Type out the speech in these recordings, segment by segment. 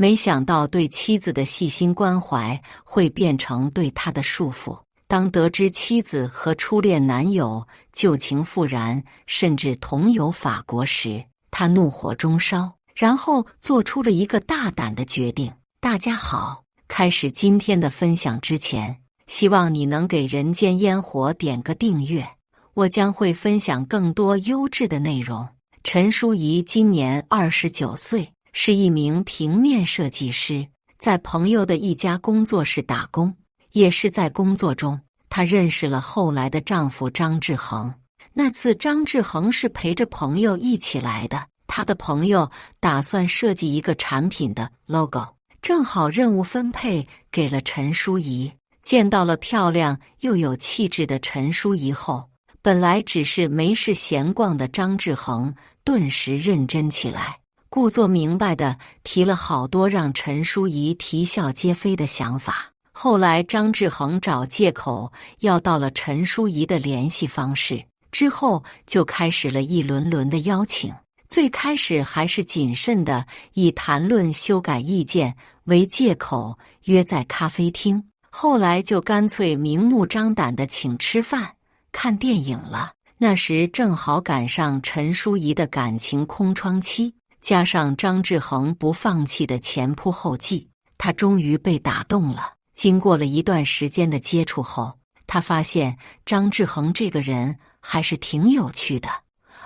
没想到对妻子的细心关怀会变成对他的束缚。当得知妻子和初恋男友旧情复燃，甚至同游法国时，他怒火中烧，然后做出了一个大胆的决定。大家好，开始今天的分享之前，希望你能给人间烟火点个订阅，我将会分享更多优质的内容。陈淑仪今年29岁，是一名平面设计师，在朋友的一家工作室打工。也是在工作中，她认识了后来的丈夫张志恒。那次张志恒是陪着朋友一起来的，他的朋友打算设计一个产品的 logo， 正好任务分配给了陈淑仪。见到了漂亮又有气质的陈淑仪后，本来只是没事闲逛的张志恒顿时认真起来，故作明白地提了好多让陈淑仪啼笑皆非的想法。后来张志恒找借口要到了陈淑仪的联系方式，之后就开始了一轮轮的邀请。最开始还是谨慎的，以谈论修改意见为借口约在咖啡厅，后来就干脆明目张胆的请吃饭、看电影了。那时正好赶上陈淑仪的感情空窗期，加上张志恒不放弃的前仆后继，她终于被打动了。经过了一段时间的接触后，她发现张志恒这个人还是挺有趣的，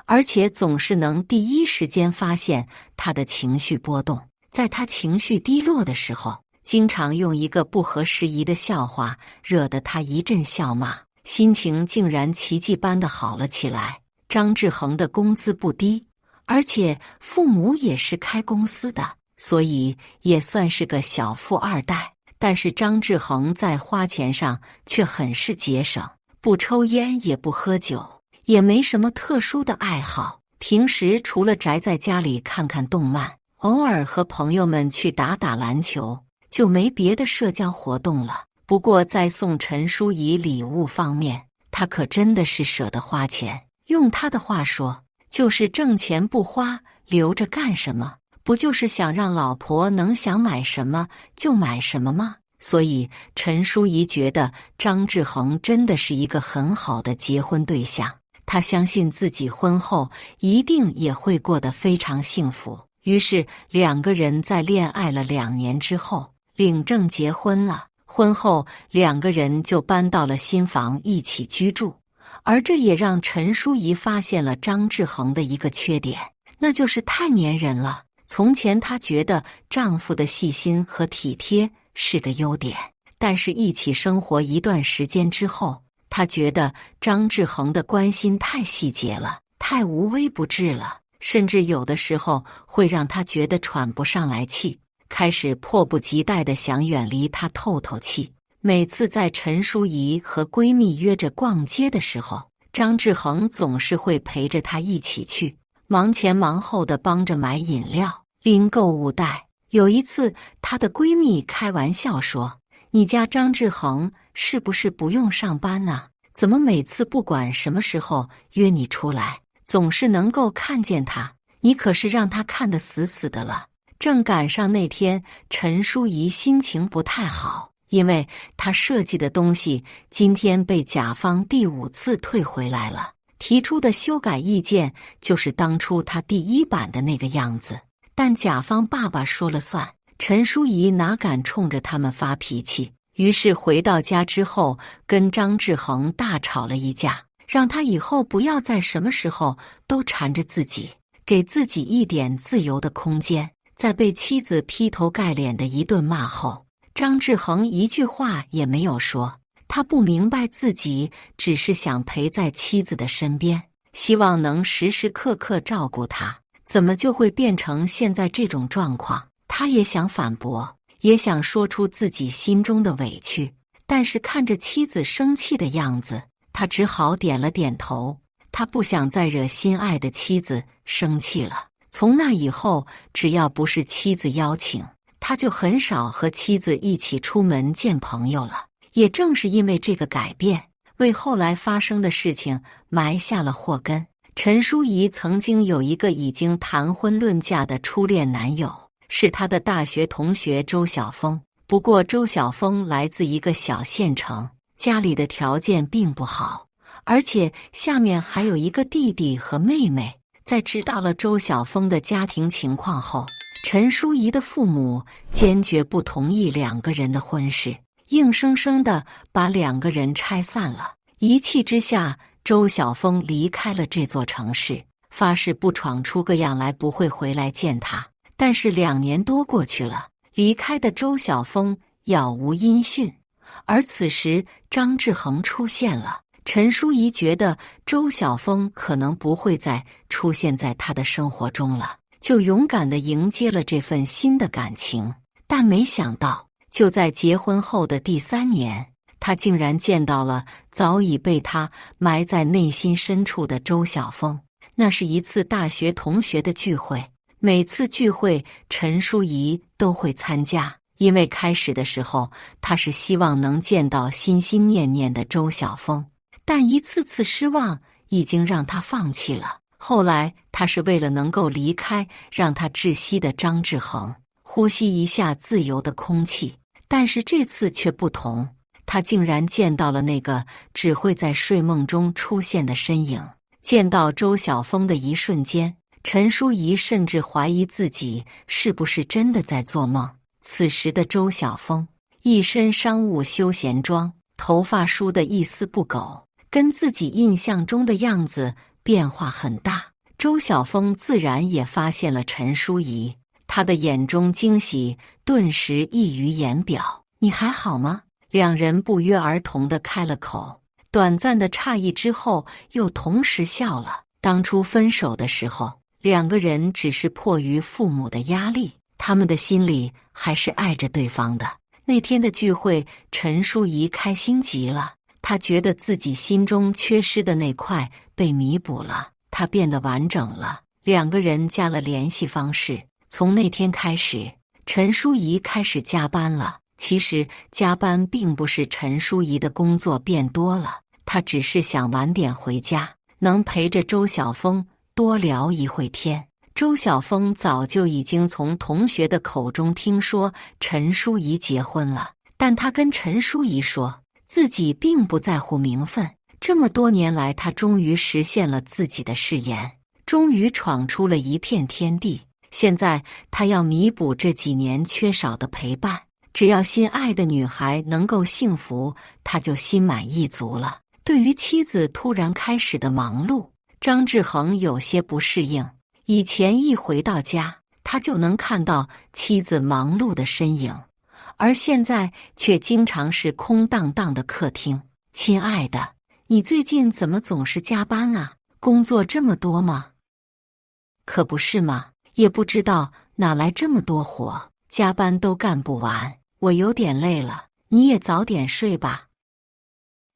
而且总是能第一时间发现他的情绪波动。在他情绪低落的时候，经常用一个不合时宜的笑话惹得他一阵笑骂，心情竟然奇迹般的好了起来。张志恒的工资不低，而且父母也是开公司的，所以也算是个小富二代。但是张志恒在花钱上却很是节省，不抽烟也不喝酒，也没什么特殊的爱好。平时除了宅在家里看看动漫，偶尔和朋友们去打打篮球，就没别的社交活动了。不过在送陈淑仪礼物方面，他可真的是舍得花钱。用他的话说，就是挣钱不花，留着干什么？不就是想让老婆能想买什么就买什么吗？所以陈淑仪觉得张志恒真的是一个很好的结婚对象，她相信自己婚后一定也会过得非常幸福。于是两个人在恋爱了2年之后领证结婚了。婚后两个人就搬到了新房一起居住，而这也让陈淑仪发现了张志恒的一个缺点，那就是太粘人了。从前她觉得丈夫的细心和体贴是个优点，但是一起生活一段时间之后，她觉得张志恒的关心太细节了，太无微不至了，甚至有的时候会让她觉得喘不上来气，开始迫不及待地想远离他透透气。每次在陈淑仪和闺蜜约着逛街的时候，张志恒总是会陪着她一起去，忙前忙后的帮着买饮料、拎购物袋。有一次，她的闺蜜开玩笑说：“你家张志恒是不是不用上班呢？怎么每次不管什么时候约你出来，总是能够看见他？你可是让他看得死死的了。”正赶上那天，陈淑仪心情不太好，因为她设计的东西今天被甲方第5次退回来了，提出的修改意见就是当初她第1版的那个样子。但甲方爸爸说了算，陈淑仪哪敢冲着他们发脾气，于是回到家之后跟张志恒大吵了一架，让他以后不要在什么时候都缠着自己，给自己一点自由的空间。在被妻子劈头盖脸的一顿骂后，张志恒一句话也没有说。他不明白自己只是想陪在妻子的身边，希望能时时刻刻照顾她，怎么就会变成现在这种状况？他也想反驳，也想说出自己心中的委屈，但是看着妻子生气的样子，他只好点了点头。他不想再惹心爱的妻子生气了。从那以后，只要不是妻子邀请，他就很少和妻子一起出门见朋友了。也正是因为这个改变，为后来发生的事情埋下了祸根。陈淑仪曾经有一个已经谈婚论嫁的初恋男友，是她的大学同学周晓峰。不过周晓峰来自一个小县城，家里的条件并不好，而且下面还有一个弟弟和妹妹。在知道了周晓峰的家庭情况后，陈淑仪的父母坚决不同意两个人的婚事，硬生生地把两个人拆散了。一气之下，周晓峰离开了这座城市，发誓不闯出个样来不会回来见他。但是2年多过去了，离开的周晓峰杳无音讯。而此时张志恒出现了，陈淑仪觉得周晓峰可能不会再出现在她的生活中了，就勇敢地迎接了这份新的感情。但没想到，就在结婚后的第3年，她竟然见到了早已被她埋在内心深处的周晓峰。那是一次大学同学的聚会，每次聚会陈淑仪都会参加，因为开始的时候她是希望能见到心心念念的周晓峰，但一次次失望已经让她放弃了。后来她是为了能够离开让她窒息的张志恒，呼吸一下自由的空气。但是这次却不同，她竟然见到了那个只会在睡梦中出现的身影。见到周晓峰的一瞬间，陈淑仪甚至怀疑自己是不是真的在做梦。此时的周晓峰一身商务休闲装，头发梳得一丝不苟，跟自己印象中的样子变化很大。周晓峰自然也发现了陈淑仪，他的眼中惊喜顿时溢于言表。你还好吗？两人不约而同地开了口，短暂的诧异之后又同时笑了。当初分手的时候，两个人只是迫于父母的压力，他们的心里还是爱着对方的。那天的聚会，陈淑仪开心极了，她觉得自己心中缺失的那块被弥补了，她变得完整了。两个人加了联系方式，从那天开始，陈淑仪开始加班了。其实加班并不是陈淑仪的工作变多了，她只是想晚点回家，能陪着周晓峰多聊一会天。周晓峰早就已经从同学的口中听说陈淑仪结婚了，但他跟陈淑仪说自己并不在乎名分。这么多年来，他终于实现了自己的誓言，终于闯出了一片天地。现在他要弥补这几年缺少的陪伴，只要心爱的女孩能够幸福，他就心满意足了。对于妻子突然开始的忙碌，张志恒有些不适应。以前一回到家，他就能看到妻子忙碌的身影，而现在却经常是空荡荡的客厅。亲爱的，你最近怎么总是加班啊？工作这么多吗？可不是嘛，也不知道哪来这么多活，加班都干不完，我有点累了，你也早点睡吧。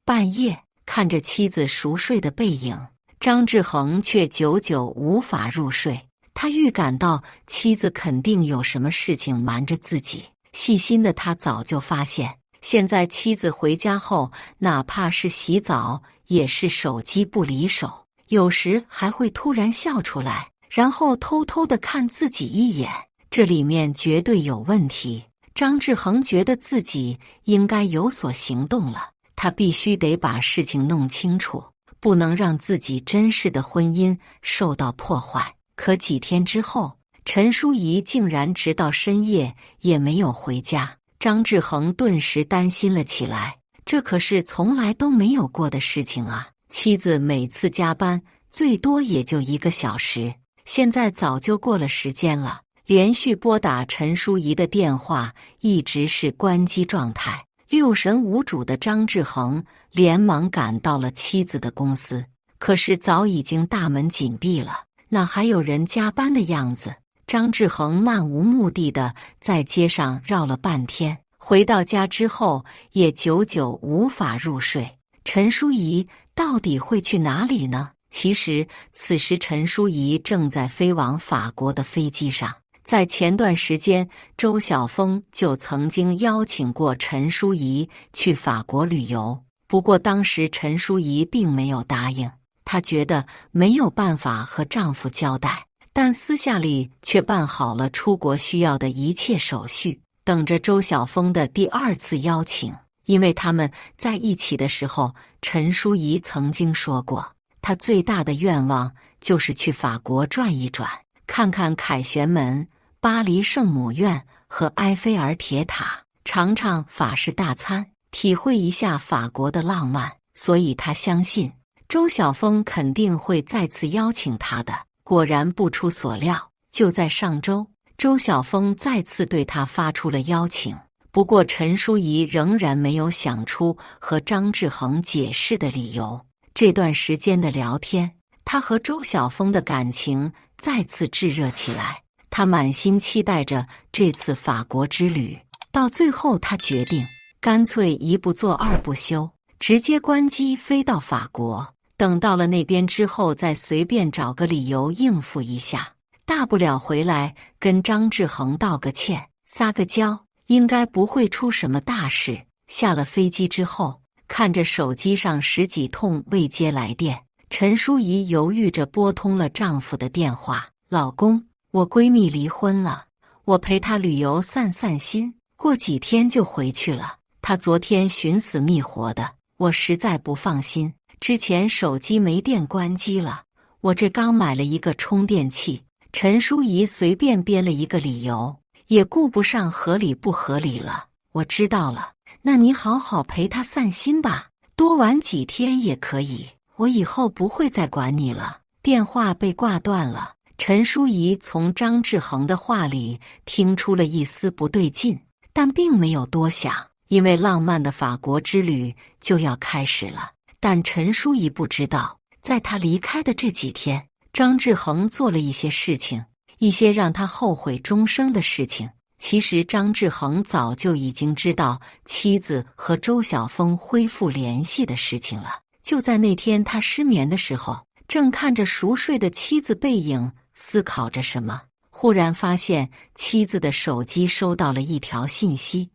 半夜看着妻子熟睡的背影，张志恒却久久无法入睡。他预感到妻子肯定有什么事情瞒着自己。细心的他早就发现，现在妻子回家后，哪怕是洗澡，也是手机不离手，有时还会突然笑出来，然后偷偷地看自己一眼。这里面绝对有问题。张志恒觉得自己应该有所行动了，他必须得把事情弄清楚，不能让自己真实的婚姻受到破坏。可几天之后，陈淑仪竟然直到深夜也没有回家，张志恒顿时担心了起来。这可是从来都没有过的事情啊！妻子每次加班最多也就1个小时，现在早就过了时间了。连续拨打陈淑仪的电话一直是关机状态。六神无主的张志恒连忙赶到了妻子的公司，可是早已经大门紧闭了，哪还有人加班的样子？张志恒漫无目的地在街上绕了半天，回到家之后也久久无法入睡。陈淑仪到底会去哪里呢？其实此时陈淑仪正在飞往法国的飞机上。在前段时间，周晓峰就曾经邀请过陈淑仪去法国旅游，不过当时陈淑仪并没有答应，她觉得没有办法和丈夫交代。但私下里却办好了出国需要的一切手续，等着周晓峰的第二次邀请。因为他们在一起的时候，陈淑仪曾经说过，她最大的愿望就是去法国转一转，看看凯旋门、巴黎圣母院和埃菲尔铁塔，尝尝法式大餐，体会一下法国的浪漫。所以她相信周晓峰肯定会再次邀请她的。果然不出所料，就在上周，周晓峰再次对她发出了邀请。不过陈淑仪仍然没有想出和张志恒解释的理由。这段时间的聊天，她和周晓峰的感情再次炙热起来。她满心期待着这次法国之旅，到最后她决定干脆一不做二不休，直接关机飞到法国。等到了那边之后，再随便找个理由应付一下，大不了回来跟张志恒道个歉，撒个娇，应该不会出什么大事。下了飞机之后，看着手机上10几通未接来电，陈淑仪犹豫着拨通了丈夫的电话：“老公，我闺蜜离婚了，我陪她旅游散散心，过几天就回去了。她昨天寻死觅活的，我实在不放心。之前手机没电关机了，我这刚买了一个充电器。”陈淑仪随便编了一个理由，也顾不上合理不合理了。“我知道了，那你好好陪她散心吧，多玩几天也可以，我以后不会再管你了。”电话被挂断了。陈淑仪从张志恒的话里听出了一丝不对劲，但并没有多想，因为浪漫的法国之旅就要开始了。但陈淑仪不知道，在她离开的这几天，张志恒做了一些事情，一些让他后悔终生的事情。其实张志恒早就已经知道妻子和周晓峰恢复联系的事情了。就在那天他失眠的时候，正看着熟睡的妻子背影，思考着什么，忽然发现妻子的手机收到了一条信息，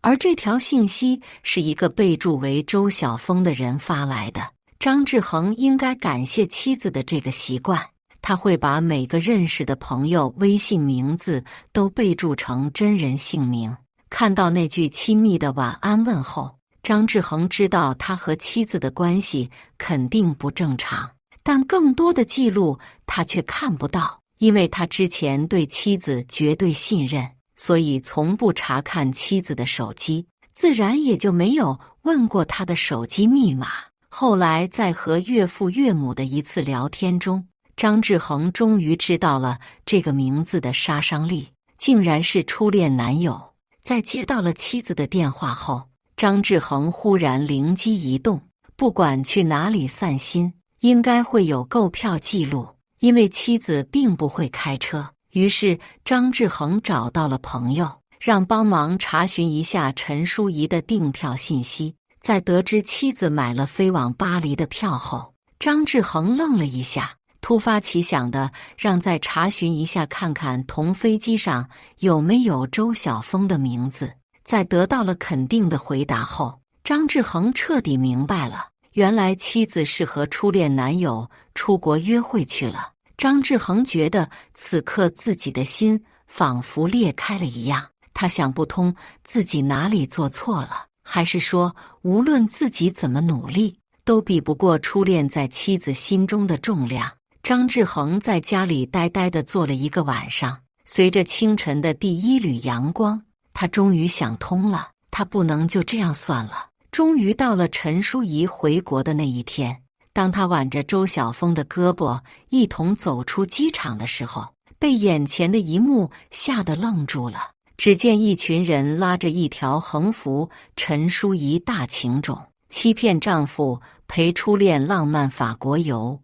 而这条信息是一个备注为周晓峰的人发来的。张志恒应该感谢妻子的这个习惯，他会把每个认识的朋友微信名字都备注成真人姓名。看到那句亲密的晚安问候，张志恒知道他和妻子的关系肯定不正常，但更多的记录他却看不到，因为他之前对妻子绝对信任，所以从不查看妻子的手机，自然也就没有问过他的手机密码。后来在和岳父岳母的一次聊天中，张志恒终于知道了这个名字的杀伤力，竟然是初恋男友。在接到了妻子的电话后，张志恒忽然灵机一动，不管去哪里散心，应该会有购票记录，因为妻子并不会开车。于是张志恒找到了朋友，让帮忙查询一下陈淑仪的订票信息。在得知妻子买了飞往巴黎的票后，张志恒愣了一下，突发奇想的让再查询一下看看同飞机上有没有周晓峰的名字。在得到了肯定的回答后，张志恒彻底明白了，原来妻子是和初恋男友出国约会去了。张志恒觉得此刻自己的心仿佛裂开了一样，他想不通自己哪里做错了，还是说无论自己怎么努力，都比不过初恋在妻子心中的重量。张志恒在家里呆呆地坐了一个晚上，随着清晨的第一缕阳光，他终于想通了，他不能就这样算了。终于到了陈淑仪回国的那一天，当他挽着周晓峰的胳膊一同走出机场的时候，被眼前的一幕吓得愣住了。只见一群人拉着一条横幅：“陈淑仪大情种，欺骗丈夫陪初恋浪漫法国游，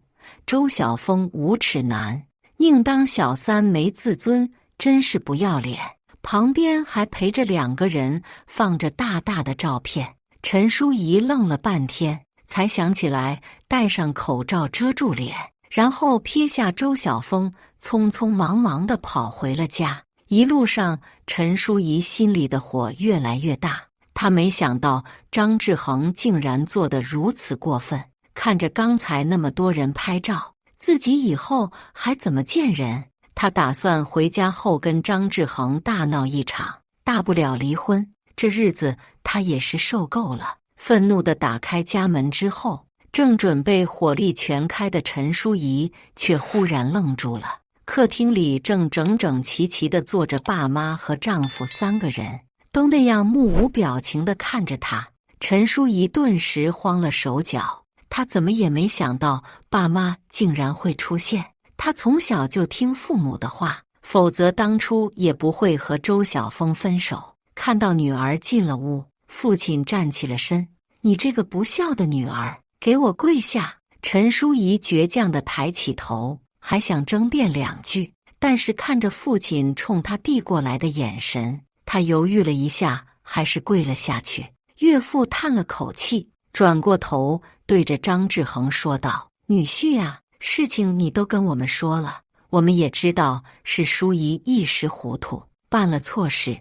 周晓峰无耻男，宁当小三没自尊，真是不要脸。”旁边还陪着2个人，放着大大的照片。陈淑仪愣了半天，才想起来戴上口罩遮住脸，然后撇下周晓峰，匆匆忙忙地跑回了家。一路上，陈淑仪心里的火越来越大。她没想到张志恒竟然做得如此过分，看着刚才那么多人拍照，自己以后还怎么见人？他打算回家后跟张志恒大闹一场，大不了离婚。这日子他也是受够了。愤怒地打开家门之后，正准备火力全开的陈淑仪却忽然愣住了。客厅里正整整齐齐地坐着爸妈和丈夫3个人，都那样目无表情地看着她。陈淑仪顿时慌了手脚，她怎么也没想到爸妈竟然会出现。她从小就听父母的话，否则当初也不会和周晓峰分手。看到女儿进了屋，父亲站起了身：“你这个不孝的女儿，给我跪下！”陈淑仪倔强地抬起头，还想争辩2句，但是看着父亲冲她递过来的眼神，她犹豫了一下，还是跪了下去。岳父叹了口气，转过头对着张志恒说道：“女婿啊，事情你都跟我们说了，我们也知道是淑仪一时糊涂，办了错事。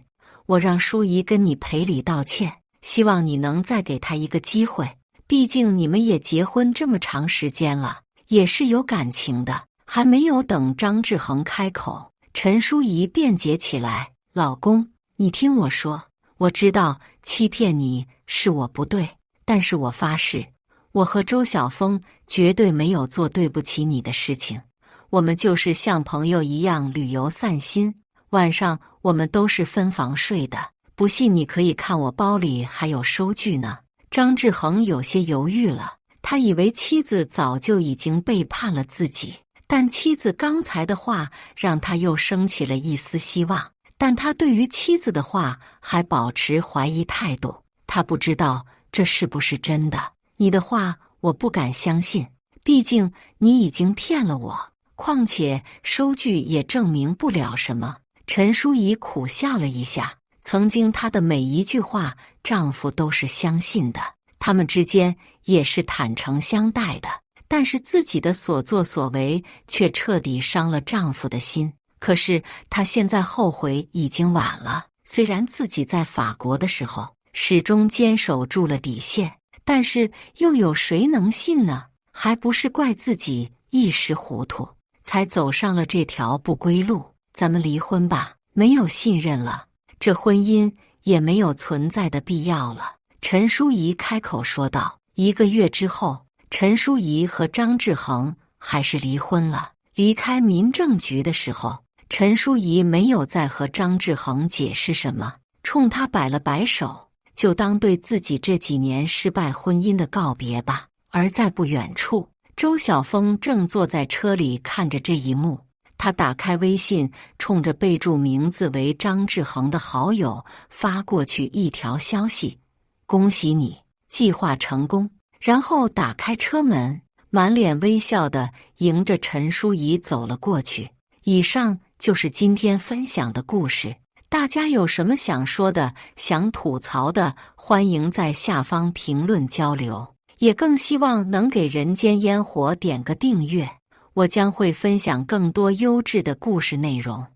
我让淑仪跟你赔礼道歉，希望你能再给她一个机会。毕竟你们也结婚这么长时间了，也是有感情的。”还没有等张志恒开口，陈淑仪辩解起来：“老公，你听我说，我知道欺骗你是我不对，但是我发誓，我和周晓峰绝对没有做对不起你的事情。我们就是像朋友一样旅游散心，晚上我们都是分房睡的。不信你可以看我包里还有收据呢。”张志恒有些犹豫了，他以为妻子早就已经背叛了自己。但妻子刚才的话让他又升起了一丝希望，但他对于妻子的话还保持怀疑态度。他不知道这是不是真的。你的话我不敢相信，毕竟你已经骗了我，况且收据也证明不了什么。陈淑仪苦笑了一下，曾经她的每一句话丈夫都是相信的，他们之间也是坦诚相待的。但是自己的所作所为却彻底伤了丈夫的心。可是她现在后悔已经晚了。虽然自己在法国的时候始终坚守住了底线，但是又有谁能信呢？还不是怪自己一时糊涂，才走上了这条不归路。咱们离婚吧，没有信任了，这婚姻也没有存在的必要了。陈淑仪开口说道。1个月之后，陈淑仪和张志恒还是离婚了。离开民政局的时候，陈淑仪没有再和张志恒解释什么，冲他摆了摆手，就当对自己这几年失败婚姻的告别吧。而在不远处，周晓峰正坐在车里看着这一幕。他打开微信，冲着备注名字为张志恒的好友发过去一条消息：“恭喜你，计划成功。”然后打开车门，满脸微笑地迎着陈淑仪走了过去。以上就是今天分享的故事，大家有什么想说的、想吐槽的，欢迎在下方评论交流，也更希望能给人间烟火点个订阅，我将会分享更多优质的故事内容。